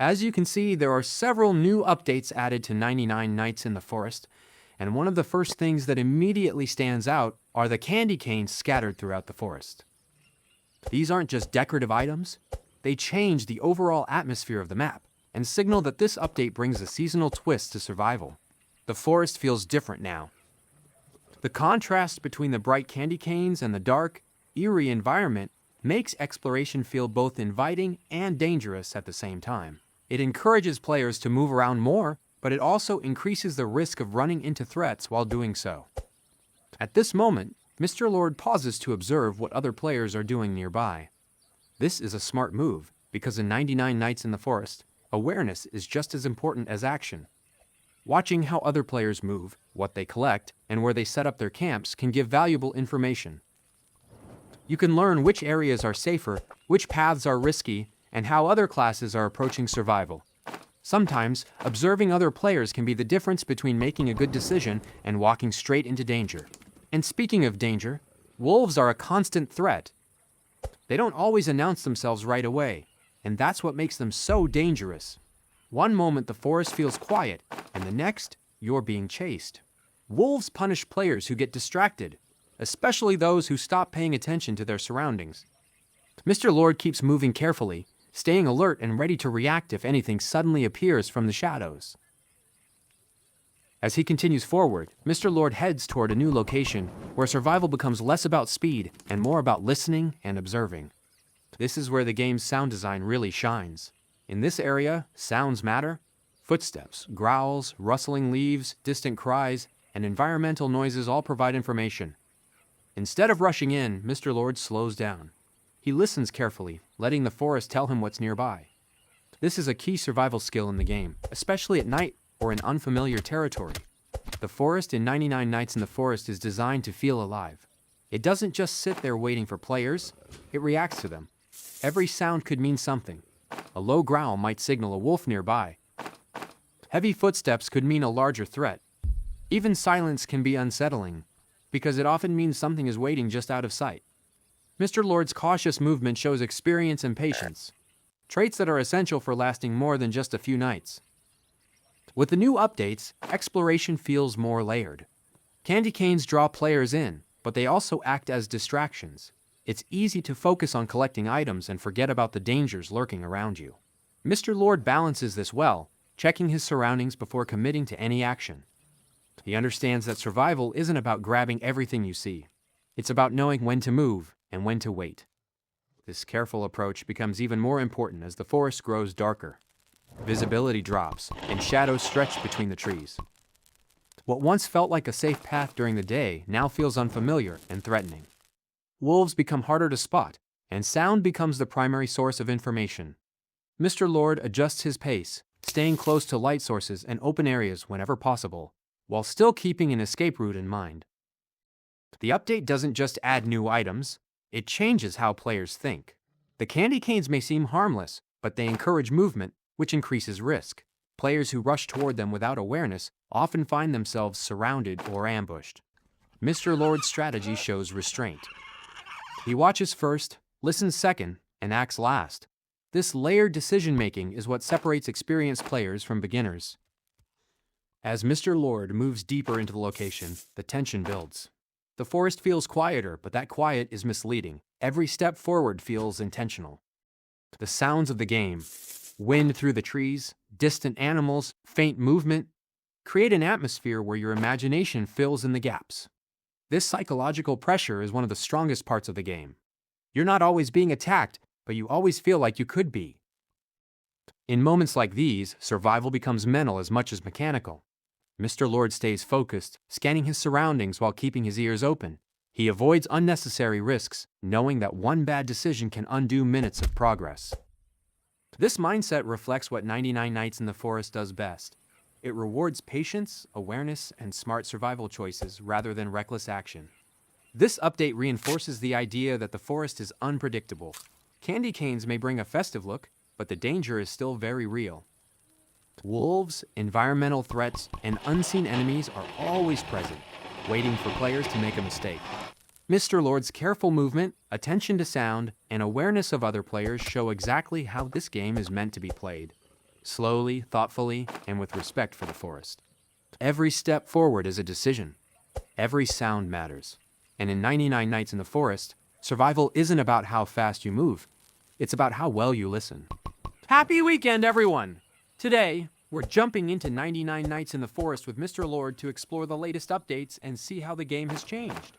As you can see, there are several new updates added to 99 Nights in the Forest, and one of the first things that immediately stands out are the candy canes scattered throughout the forest. These aren't just decorative items, they change the overall atmosphere of the map and signal that this update brings a seasonal twist to survival. The forest feels different now. The contrast between the bright candy canes and the dark, eerie environment makes exploration feel both inviting and dangerous at the same time. It encourages players to move around more, but it also increases the risk of running into threats while doing so. At this moment, Mr. Lord pauses to observe what other players are doing nearby. This is a smart move, because in 99 Nights in the Forest, awareness is just as important as action. Watching how other players move, what they collect, and where they set up their camps can give valuable information. You can learn which areas are safer, which paths are risky, and how other classes are approaching survival. Sometimes, observing other players can be the difference between making a good decision and walking straight into danger. And speaking of danger, wolves are a constant threat. They don't always announce themselves right away, and that's what makes them so dangerous. One moment the forest feels quiet, and the next, you're being chased. Wolves punish players who get distracted, especially those who stop paying attention to their surroundings. Mr. Lord keeps moving carefully, staying alert and ready to react if anything suddenly appears from the shadows. As he continues forward, Mr. Lord heads toward a new location where survival becomes less about speed and more about listening and observing. This is where the game's sound design really shines. In this area, sounds matter. Footsteps, growls, rustling leaves, distant cries, and environmental noises all provide information. Instead of rushing in, Mr. Lord slows down. He listens carefully, letting the forest tell him what's nearby. This is a key survival skill in the game, especially at night or in unfamiliar territory. The forest in 99 Nights in the Forest is designed to feel alive. It doesn't just sit there waiting for players, it reacts to them. Every sound could mean something. A low growl might signal a wolf nearby. Heavy footsteps could mean a larger threat. Even silence can be unsettling, because it often means something is waiting just out of sight. Mr. Lord's cautious movement shows experience and patience, traits that are essential for lasting more than just a few nights. With the new updates, exploration feels more layered. Candy canes draw players in, but they also act as distractions. It's easy to focus on collecting items and forget about the dangers lurking around you. Mr. Lord balances this well, checking his surroundings before committing to any action. He understands that survival isn't about grabbing everything you see. It's about knowing when to move and when to wait. This careful approach becomes even more important as the forest grows darker. Visibility drops, and shadows stretch between the trees. What once felt like a safe path during the day now feels unfamiliar and threatening. Wolves become harder to spot, and sound becomes the primary source of information. Mr. Lord adjusts his pace, staying close to light sources and open areas whenever possible, while still keeping an escape route in mind. The update doesn't just add new items, it changes how players think. The candy canes may seem harmless, but they encourage movement, which increases risk. Players who rush toward them without awareness often find themselves surrounded or ambushed. Mr. Lord's strategy shows restraint. He watches first, listens second, and acts last. This layered decision-making is what separates experienced players from beginners. As Mr. Lord moves deeper into the location, the tension builds. The forest feels quieter, but that quiet is misleading. Every step forward feels intentional. The sounds of the game, wind through the trees, distant animals, faint movement, create an atmosphere where your imagination fills in the gaps. This psychological pressure is one of the strongest parts of the game. You're not always being attacked, but you always feel like you could be. In moments like these, survival becomes mental as much as mechanical. Mr. Lord stays focused, scanning his surroundings while keeping his ears open. He avoids unnecessary risks, knowing that one bad decision can undo minutes of progress. This mindset reflects what 99 Nights in the Forest does best. It rewards patience, awareness, and smart survival choices rather than reckless action. This update reinforces the idea that the forest is unpredictable. Candy canes may bring a festive look, but the danger is still very real. Wolves, environmental threats, and unseen enemies are always present, waiting for players to make a mistake. Mr. Lord's careful movement, attention to sound, and awareness of other players show exactly how this game is meant to be played. slowly, thoughtfully, and with respect for the forest. Every step forward is a decision. Every sound matters. And in 99 Nights in the Forest, survival isn't about how fast you move. It's about how well you listen. Happy weekend, everyone! Today, we're jumping into 99 Nights in the Forest with Mr. Lord to explore the latest updates and see how the game has changed.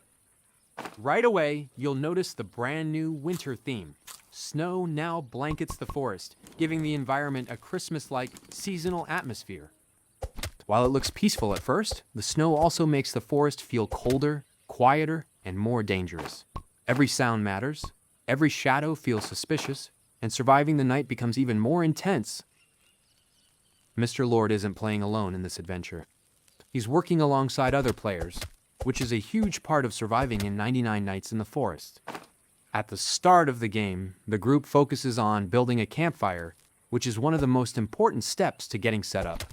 Right away, you'll notice the brand new winter theme. Snow now blankets the forest, giving the environment a Christmas-like seasonal atmosphere. While it looks peaceful at first, the snow also makes the forest feel colder, quieter, and more dangerous. Every sound matters, every shadow feels suspicious, and surviving the night becomes even more intense. Mr. Lord isn't playing alone in this adventure. He's working alongside other players, which is a huge part of surviving in 99 Nights in the Forest. At the start of the game, the group focuses on building a campfire, which is one of the most important steps to getting set up.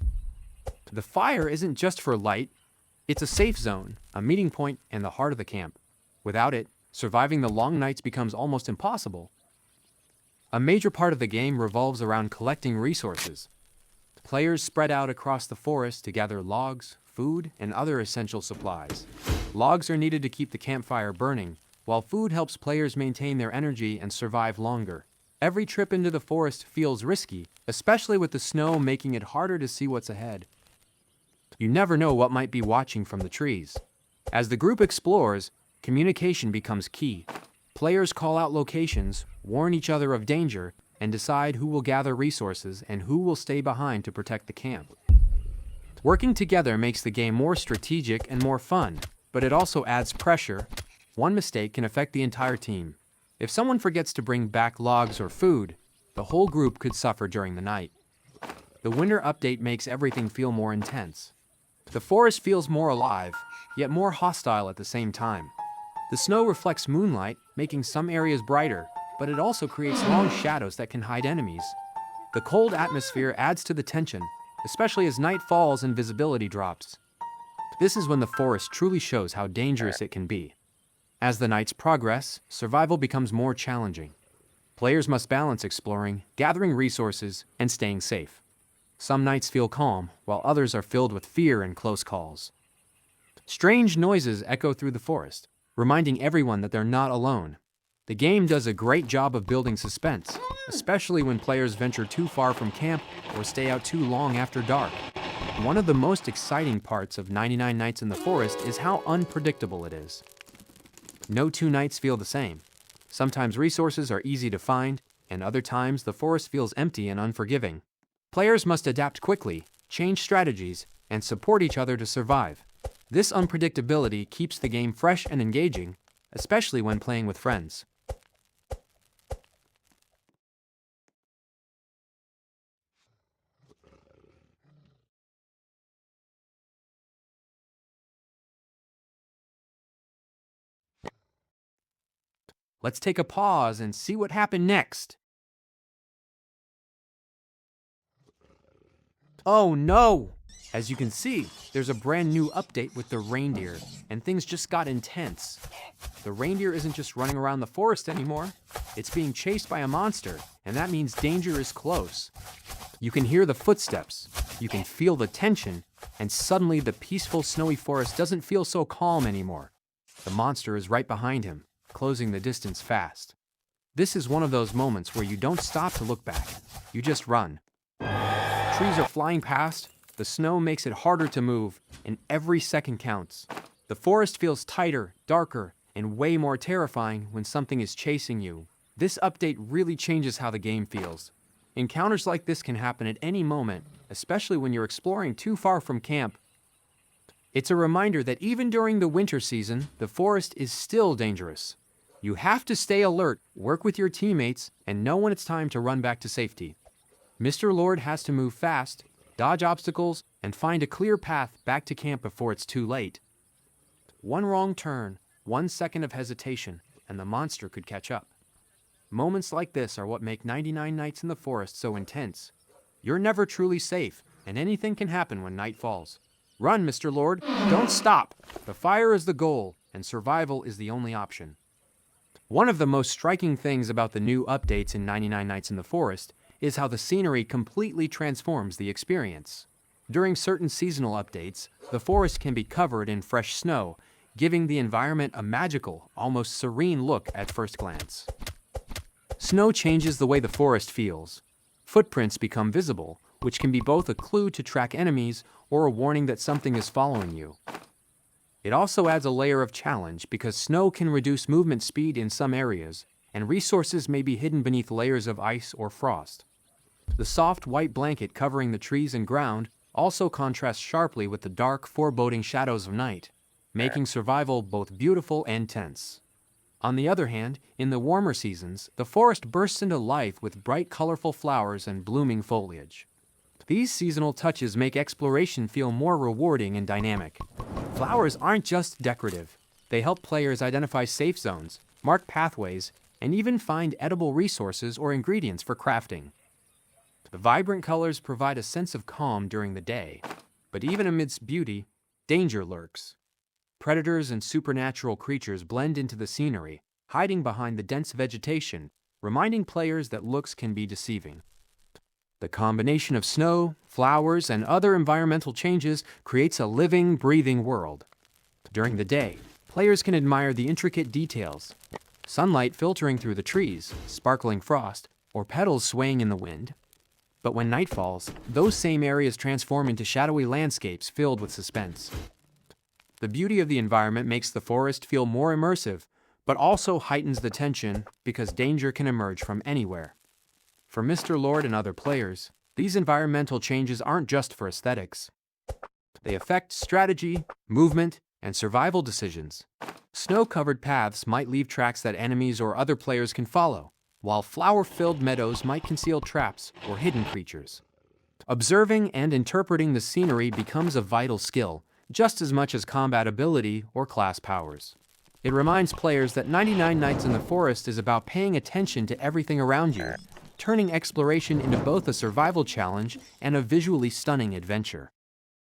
The fire isn't just for light, it's a safe zone, a meeting point, and the heart of the camp. Without it, surviving the long nights becomes almost impossible. A major part of the game revolves around collecting resources. Players spread out across the forest to gather logs, food, and other essential supplies. Logs are needed to keep the campfire burning, while food helps players maintain their energy and survive longer. Every trip into the forest feels risky, especially with the snow making it harder to see what's ahead. You never know what might be watching from the trees. As the group explores, communication becomes key. Players call out locations, warn each other of danger, and decide who will gather resources and who will stay behind to protect the camp. Working together makes the game more strategic and more fun, but it also adds pressure. One mistake can affect the entire team. If someone forgets to bring back logs or food, the whole group could suffer during the night. The winter update makes everything feel more intense. The forest feels more alive, yet more hostile at the same time. The snow reflects moonlight, making some areas brighter, but it also creates long shadows that can hide enemies. The cold atmosphere adds to the tension, especially as night falls and visibility drops. This is when the forest truly shows how dangerous it can be. As the nights progress, survival becomes more challenging. Players must balance exploring, gathering resources, and staying safe. Some nights feel calm, while others are filled with fear and close calls. Strange noises echo through the forest, reminding everyone that they're not alone. The game does a great job of building suspense, especially when players venture too far from camp or stay out too long after dark. One of the most exciting parts of 99 Nights in the Forest is how unpredictable it is. No two nights feel the same. Sometimes resources are easy to find, and other times the forest feels empty and unforgiving. Players must adapt quickly, change strategies, and support each other to survive. This unpredictability keeps the game fresh and engaging, especially when playing with friends. Let's take a pause and see what happened next. Oh no! As you can see, there's a brand new update with the reindeer, and things just got intense. The reindeer isn't just running around the forest anymore. It's being chased by a monster, and that means danger is close. You can hear the footsteps, you can feel the tension, and suddenly the peaceful snowy forest doesn't feel so calm anymore. The monster is right behind him, closing the distance fast. This is one of those moments where you don't stop to look back, you just run. Trees are flying past, the snow makes it harder to move, and every second counts. The forest feels tighter, darker, and way more terrifying when something is chasing you. This update really changes how the game feels. Encounters like this can happen at any moment, especially when you're exploring too far from camp. It's a reminder that even during the winter season, the forest is still dangerous. You have to stay alert, work with your teammates, and know when it's time to run back to safety. Mr. Lord has to move fast, dodge obstacles, and find a clear path back to camp before it's too late. One wrong turn, 1 second of hesitation, and the monster could catch up. Moments like this are what make 99 Nights in the Forest so intense. You're never truly safe, and anything can happen when night falls. Run, Mr. Lord, don't stop! The fire is the goal, and survival is the only option. One of the most striking things about the new updates in 99 Nights in the Forest is how the scenery completely transforms the experience. During certain seasonal updates, the forest can be covered in fresh snow, giving the environment a magical, almost serene look at first glance. Snow changes the way the forest feels. Footprints become visible, which can be both a clue to track enemies or a warning that something is following you. It also adds a layer of challenge because snow can reduce movement speed in some areas, and resources may be hidden beneath layers of ice or frost. The soft white blanket covering the trees and ground also contrasts sharply with the dark, foreboding shadows of night, making survival both beautiful and tense. On the other hand, in the warmer seasons, the forest bursts into life with bright, colorful flowers and blooming foliage. These seasonal touches make exploration feel more rewarding and dynamic. Flowers aren't just decorative. They help players identify safe zones, mark pathways, and even find edible resources or ingredients for crafting. The vibrant colors provide a sense of calm during the day, but even amidst beauty, danger lurks. Predators and supernatural creatures blend into the scenery, hiding behind the dense vegetation, reminding players that looks can be deceiving. The combination of snow, flowers, and other environmental changes creates a living, breathing world. During the day, players can admire the intricate details, sunlight filtering through the trees, sparkling frost, or petals swaying in the wind. But when night falls, those same areas transform into shadowy landscapes filled with suspense. The beauty of the environment makes the forest feel more immersive, but also heightens the tension because danger can emerge from anywhere. For Mr. Lord and other players, these environmental changes aren't just for aesthetics. They affect strategy, movement, and survival decisions. Snow-covered paths might leave tracks that enemies or other players can follow, while flower-filled meadows might conceal traps or hidden creatures. Observing and interpreting the scenery becomes a vital skill, just as much as combat ability or class powers. It reminds players that 99 Nights in the Forest is about paying attention to everything around you, turning exploration into both a survival challenge and a visually stunning adventure.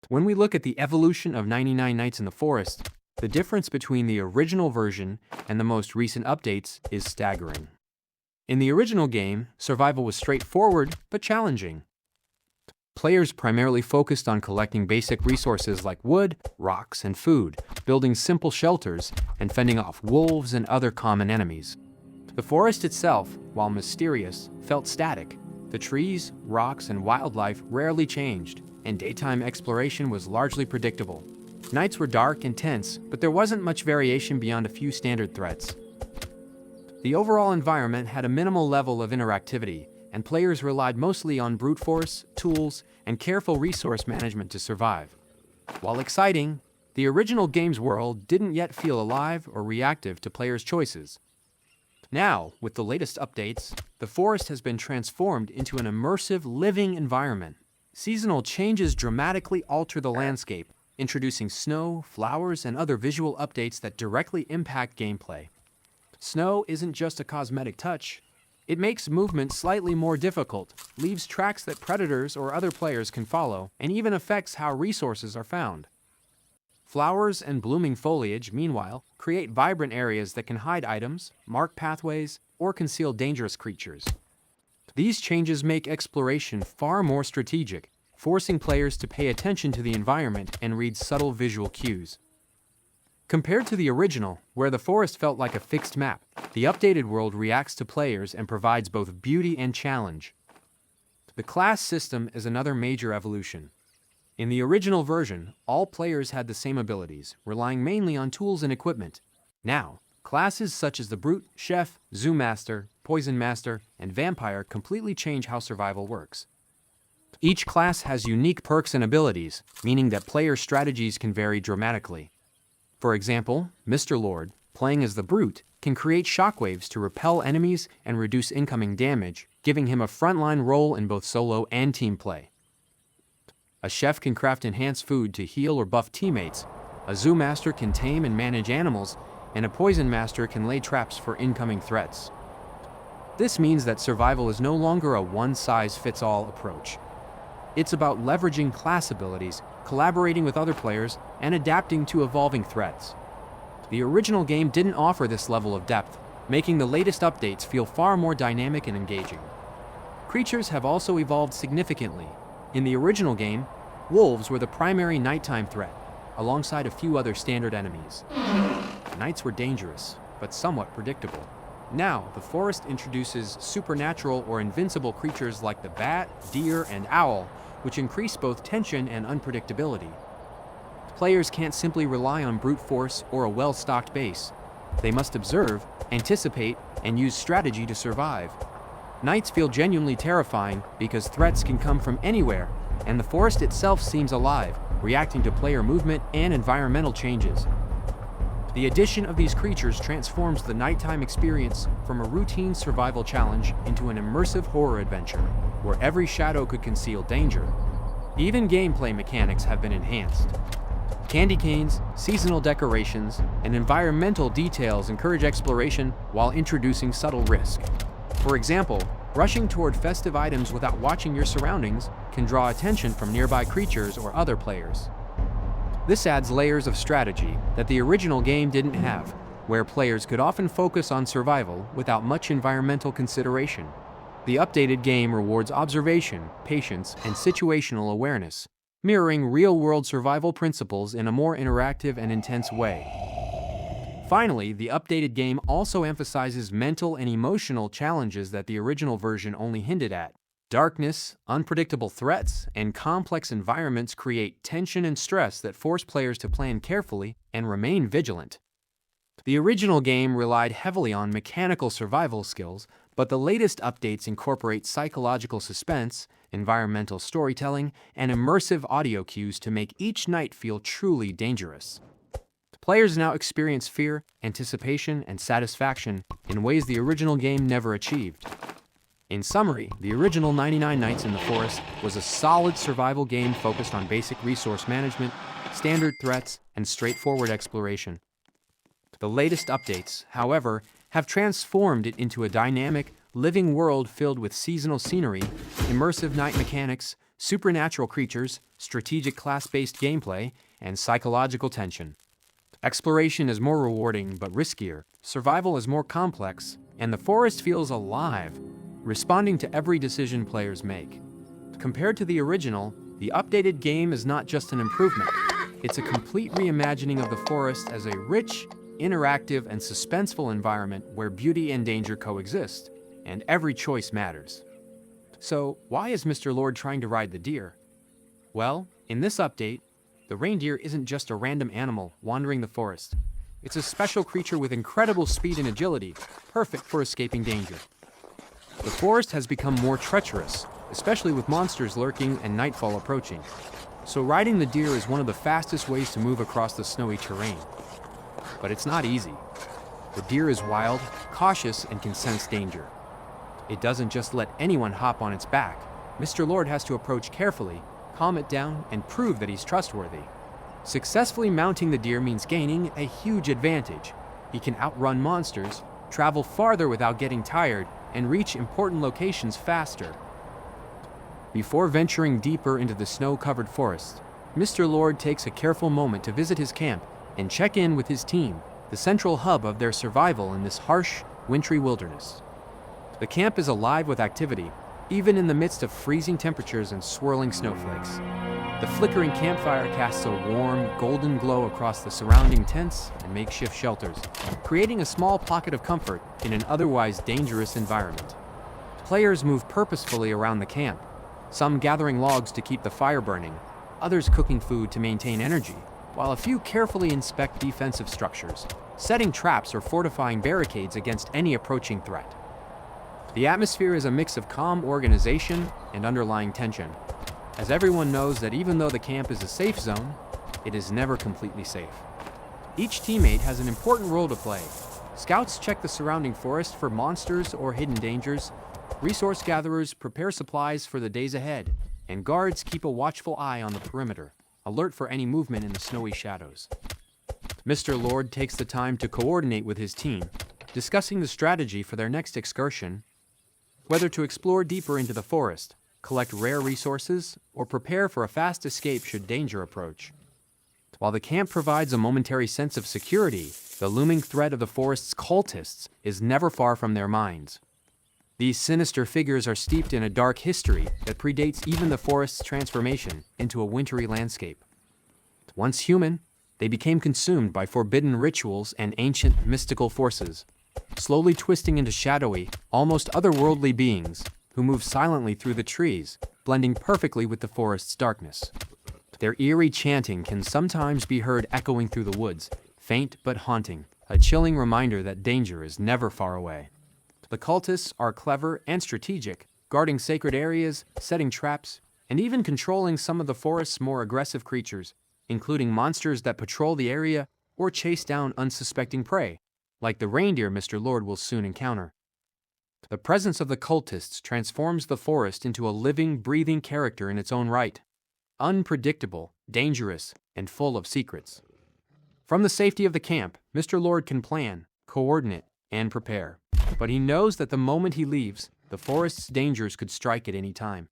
When we look at the evolution of 99 Nights in the Forest, the difference between the original version and the most recent updates is staggering. In the original game, survival was straightforward but challenging. Players primarily focused on collecting basic resources like wood, rocks, and food, building simple shelters, and fending off wolves and other common enemies. The forest itself, while mysterious, felt static. The trees, rocks, and wildlife rarely changed, and daytime exploration was largely predictable. Nights were dark and tense, but there wasn't much variation beyond a few standard threats. The overall environment had a minimal level of interactivity, and players relied mostly on brute force, tools, and careful resource management to survive. While exciting, the original game's world didn't yet feel alive or reactive to players' choices. Now, with the latest updates, the forest has been transformed into an immersive, living environment. Seasonal changes dramatically alter the landscape, introducing snow, flowers, and other visual updates that directly impact gameplay. Snow isn't just a cosmetic touch. It makes movement slightly more difficult, leaves tracks that predators or other players can follow, and even affects how resources are found. Flowers and blooming foliage, meanwhile, create vibrant areas that can hide items, mark pathways, or conceal dangerous creatures. These changes make exploration far more strategic, forcing players to pay attention to the environment and read subtle visual cues. Compared to the original, where the forest felt like a fixed map, the updated world reacts to players and provides both beauty and challenge. The class system is another major evolution. In the original version, all players had the same abilities, relying mainly on tools and equipment. Now, classes such as the Brute, Chef, Zoo Master, Poison Master, and Vampire completely change how survival works. Each class has unique perks and abilities, meaning that player strategies can vary dramatically. For example, Mr. Lord, playing as the Brute, can create shockwaves to repel enemies and reduce incoming damage, giving him a frontline role in both solo and team play. A chef can craft enhanced food to heal or buff teammates, a zoo master can tame and manage animals, and a poison master can lay traps for incoming threats. This means that survival is no longer a one-size-fits-all approach. It's about leveraging class abilities, collaborating with other players, and adapting to evolving threats. The original game didn't offer this level of depth, making the latest updates feel far more dynamic and engaging. Creatures have also evolved significantly. In the original game, wolves were the primary nighttime threat, alongside a few other standard enemies. Nights were dangerous, but somewhat predictable. Now, the forest introduces supernatural or invincible creatures like the bat, deer, and owl, which increase both tension and unpredictability. Players can't simply rely on brute force or a well-stocked base. They must observe, anticipate, and use strategy to survive. Nights feel genuinely terrifying because threats can come from anywhere, and the forest itself seems alive, reacting to player movement and environmental changes. The addition of these creatures transforms the nighttime experience from a routine survival challenge into an immersive horror adventure, where every shadow could conceal danger. Even gameplay mechanics have been enhanced. Candy canes, seasonal decorations, and environmental details encourage exploration while introducing subtle risk. For example, rushing toward festive items without watching your surroundings can draw attention from nearby creatures or other players. This adds layers of strategy that the original game didn't have, where players could often focus on survival without much environmental consideration. The updated game rewards observation, patience, and situational awareness, mirroring real-world survival principles in a more interactive and intense way. Finally, the updated game also emphasizes mental and emotional challenges that the original version only hinted at. Darkness, unpredictable threats, and complex environments create tension and stress that force players to plan carefully and remain vigilant. The original game relied heavily on mechanical survival skills, but the latest updates incorporate psychological suspense, environmental storytelling, and immersive audio cues to make each night feel truly dangerous. Players now experience fear, anticipation, and satisfaction in ways the original game never achieved. In summary, the original 99 Nights in the Forest was a solid survival game focused on basic resource management, standard threats, and straightforward exploration. The latest updates, however, have transformed it into a dynamic, living world filled with seasonal scenery, immersive night mechanics, supernatural creatures, strategic class-based gameplay, and psychological tension. Exploration is more rewarding but riskier, survival is more complex, and the forest feels alive, responding to every decision players make. Compared to the original, the updated game is not just an improvement. It's a complete reimagining of the forest as a rich, interactive, and suspenseful environment where beauty and danger coexist, and every choice matters. So, why is Mr. Lord trying to ride the deer? Well, in this update, the reindeer isn't just a random animal wandering the forest. It's a special creature with incredible speed and agility, perfect for escaping danger. The forest has become more treacherous, especially with monsters lurking and nightfall approaching. So riding the deer is one of the fastest ways to move across the snowy terrain. But it's not easy. The deer is wild, cautious, and can sense danger. It doesn't just let anyone hop on its back. Mr. Lord has to approach carefully, calm it down, and prove that he's trustworthy. Successfully mounting the deer means gaining a huge advantage. He can outrun monsters, travel farther without getting tired, and reach important locations faster. Before venturing deeper into the snow-covered forest, Mr. Lord takes a careful moment to visit his camp and check in with his team, the central hub of their survival in this harsh, wintry wilderness. The camp is alive with activity, even in the midst of freezing temperatures and swirling snowflakes. The flickering campfire casts a warm, golden glow across the surrounding tents and makeshift shelters, creating a small pocket of comfort in an otherwise dangerous environment. Players move purposefully around the camp, some gathering logs to keep the fire burning, others cooking food to maintain energy, while a few carefully inspect defensive structures, setting traps or fortifying barricades against any approaching threat. The atmosphere is a mix of calm organization and underlying tension, as everyone knows that even though the camp is a safe zone, it is never completely safe. Each teammate has an important role to play. Scouts check the surrounding forest for monsters or hidden dangers, resource gatherers prepare supplies for the days ahead, and guards keep a watchful eye on the perimeter, alert for any movement in the snowy shadows. Mr. Lord takes the time to coordinate with his team, discussing the strategy for their next excursion, whether to explore deeper into the forest, collect rare resources, or prepare for a fast escape should danger approach. While the camp provides a momentary sense of security, the looming threat of the forest's cultists is never far from their minds. These sinister figures are steeped in a dark history that predates even the forest's transformation into a wintry landscape. Once human, they became consumed by forbidden rituals and ancient mystical forces, slowly twisting into shadowy, almost otherworldly beings who move silently through the trees, blending perfectly with the forest's darkness. Their eerie chanting can sometimes be heard echoing through the woods, faint but haunting, a chilling reminder that danger is never far away. The cultists are clever and strategic, guarding sacred areas, setting traps, and even controlling some of the forest's more aggressive creatures, including monsters that patrol the area or chase down unsuspecting prey, like the reindeer Mr. Lord will soon encounter. The presence of the cultists transforms the forest into a living, breathing character in its own right, unpredictable, dangerous, and full of secrets. From the safety of the camp, Mr. Lord can plan, coordinate, and prepare. But he knows that the moment he leaves, the forest's dangers could strike at any time.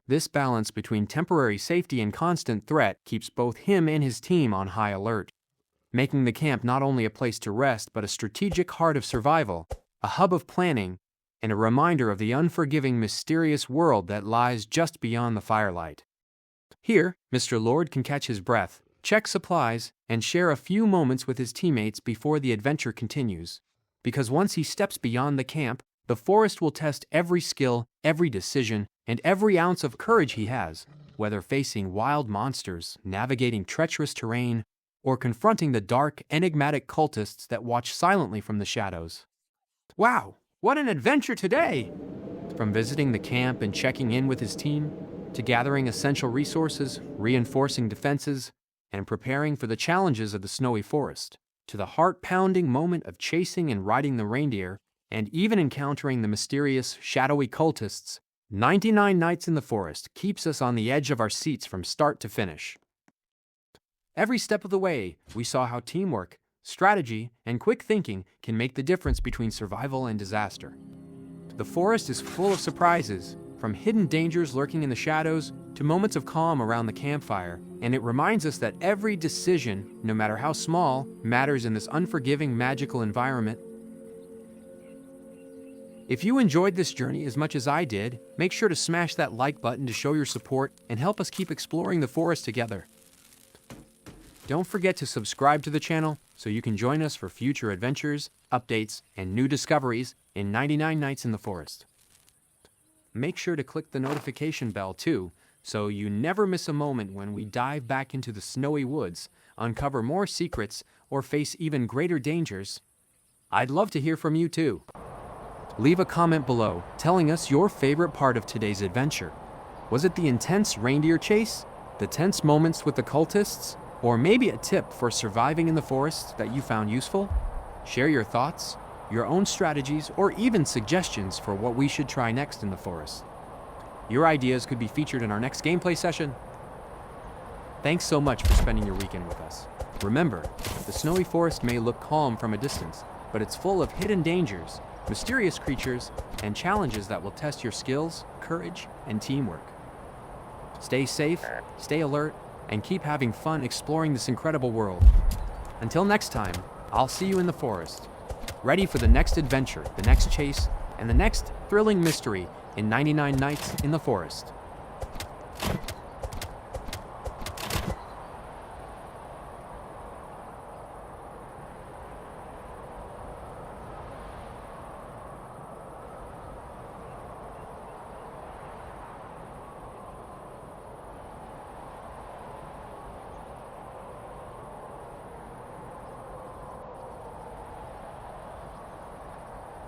This balance between temporary safety and constant threat keeps both him and his team on high alert, making the camp not only a place to rest but a strategic heart of survival, a hub of planning, and a reminder of the unforgiving, mysterious world that lies just beyond the firelight. Here, Mr. Lord can catch his breath, check supplies, and share a few moments with his teammates before the adventure continues. Because once he steps beyond the camp, the forest will test every skill, every decision, and every ounce of courage he has, whether facing wild monsters, navigating treacherous terrain, or confronting the dark, enigmatic cultists that watch silently from the shadows. Wow, what an adventure today! From visiting the camp and checking in with his team, to gathering essential resources, reinforcing defenses, and preparing for the challenges of the snowy forest, to the heart-pounding moment of chasing and riding the reindeer, and even encountering the mysterious, shadowy cultists, 99 Nights in the Forest keeps us on the edge of our seats from start to finish. Every step of the way, we saw how teamwork, strategy, and quick thinking can make the difference between survival and disaster. The forest is full of surprises, from hidden dangers lurking in the shadows to moments of calm around the campfire, and it reminds us that every decision, no matter how small, matters in this unforgiving, magical environment. If you enjoyed this journey as much as I did, make sure to smash that like button to show your support and help us keep exploring the forest together. Don't forget to subscribe to the channel so you can join us for future adventures, updates, and new discoveries in 99 Nights in the Forest. Make sure to click the notification bell too, so you never miss a moment when we dive back into the snowy woods, uncover more secrets, or face even greater dangers. I'd love to hear from you too. Leave a comment below telling us your favorite part of today's adventure. Was it the intense reindeer chase, the tense moments with the cultists, or maybe a tip for surviving in the forest that you found useful? Share your thoughts, your own strategies, or even suggestions for what we should try next in the forest. Your ideas could be featured in our next gameplay session. Thanks so much for spending your weekend with us. Remember, the snowy forest may look calm from a distance, but it's full of hidden dangers, mysterious creatures, and challenges that will test your skills, courage, and teamwork. Stay safe, stay alert, and keep having fun exploring this incredible world. Until next time, I'll see you in the forest, ready for the next adventure, the next chase, and the next thrilling mystery in 99 Nights in the Forest.